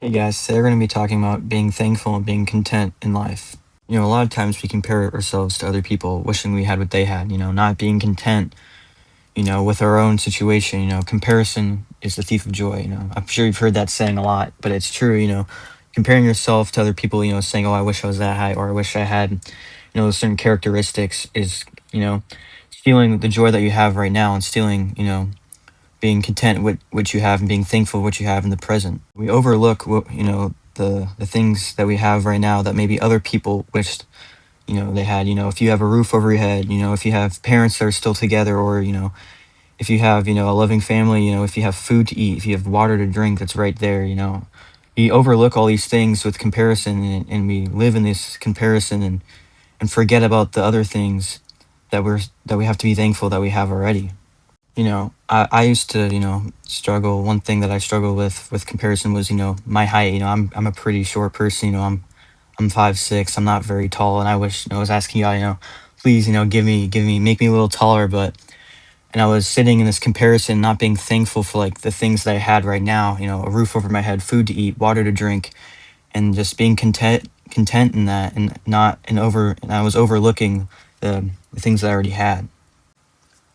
Hey guys, today we're going to be talking about being thankful and being content in life. A lot of times we compare ourselves to other people, wishing we had what they had, not being content, with our own situation. Comparison is the thief of joy. I'm sure you've heard that saying a lot, but it's true. Comparing yourself to other people, saying, oh, I wish I was that high, or I wish I had, certain characteristics is, stealing the joy that you have right now and stealing, being content with what you have and being thankful what you have in the present. We overlook what the things that we have right now that maybe other people wished they had. If you have a roof over your head, if you have parents that are still together, or if you have a loving family, if you have food to eat, if you have water to drink that's right there. We overlook all these things with comparison, and we live in this comparison and forget about the other things that we have to be thankful that we have already. I used to, struggle. One thing that I struggled with comparison was, my height. I'm a pretty short person. I'm 5'6". I'm not very tall, and I wish, I was asking God, please, make me a little taller. But and I was sitting in this comparison, not being thankful for like the things that I had right now. A roof over my head, food to eat, water to drink, and just being content in that, and not and over. And I was overlooking the things that I already had.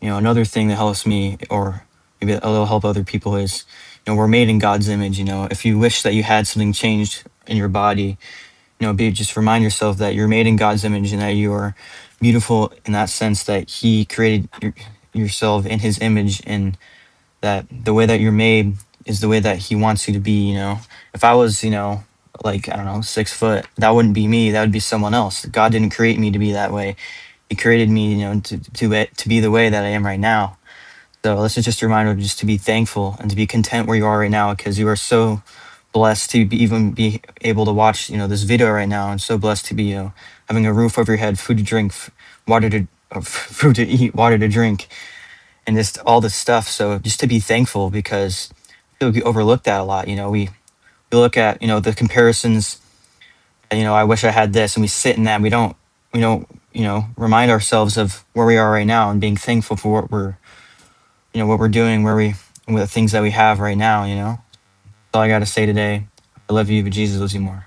Another thing that helps me, or maybe it'll help other people, is, we're made in God's image. If you wish that you had something changed in your body, just remind yourself that you're made in God's image and that you are beautiful in that sense, that He created yourself in His image, and that the way that you're made is the way that He wants you to be. If I was, like, I don't know, 6 foot, that wouldn't be me. That would be someone else. God didn't create me to be that way. He created me, to be the way that I am right now. So this is just a reminder just to be thankful and to be content where you are right now, because you are so blessed to even be able to watch, this video right now, and so blessed to be, having a roof over your head, food to drink, water to food to eat, water to drink, and just all this stuff. So just to be thankful, because I feel like we overlook that a lot. We look at, the comparisons, and, I wish I had this, and we sit in that. And we don't remind ourselves of where we are right now and being thankful for what we're doing, with the things that we have right now. That's all I got to say today. I love you, but Jesus loves you more.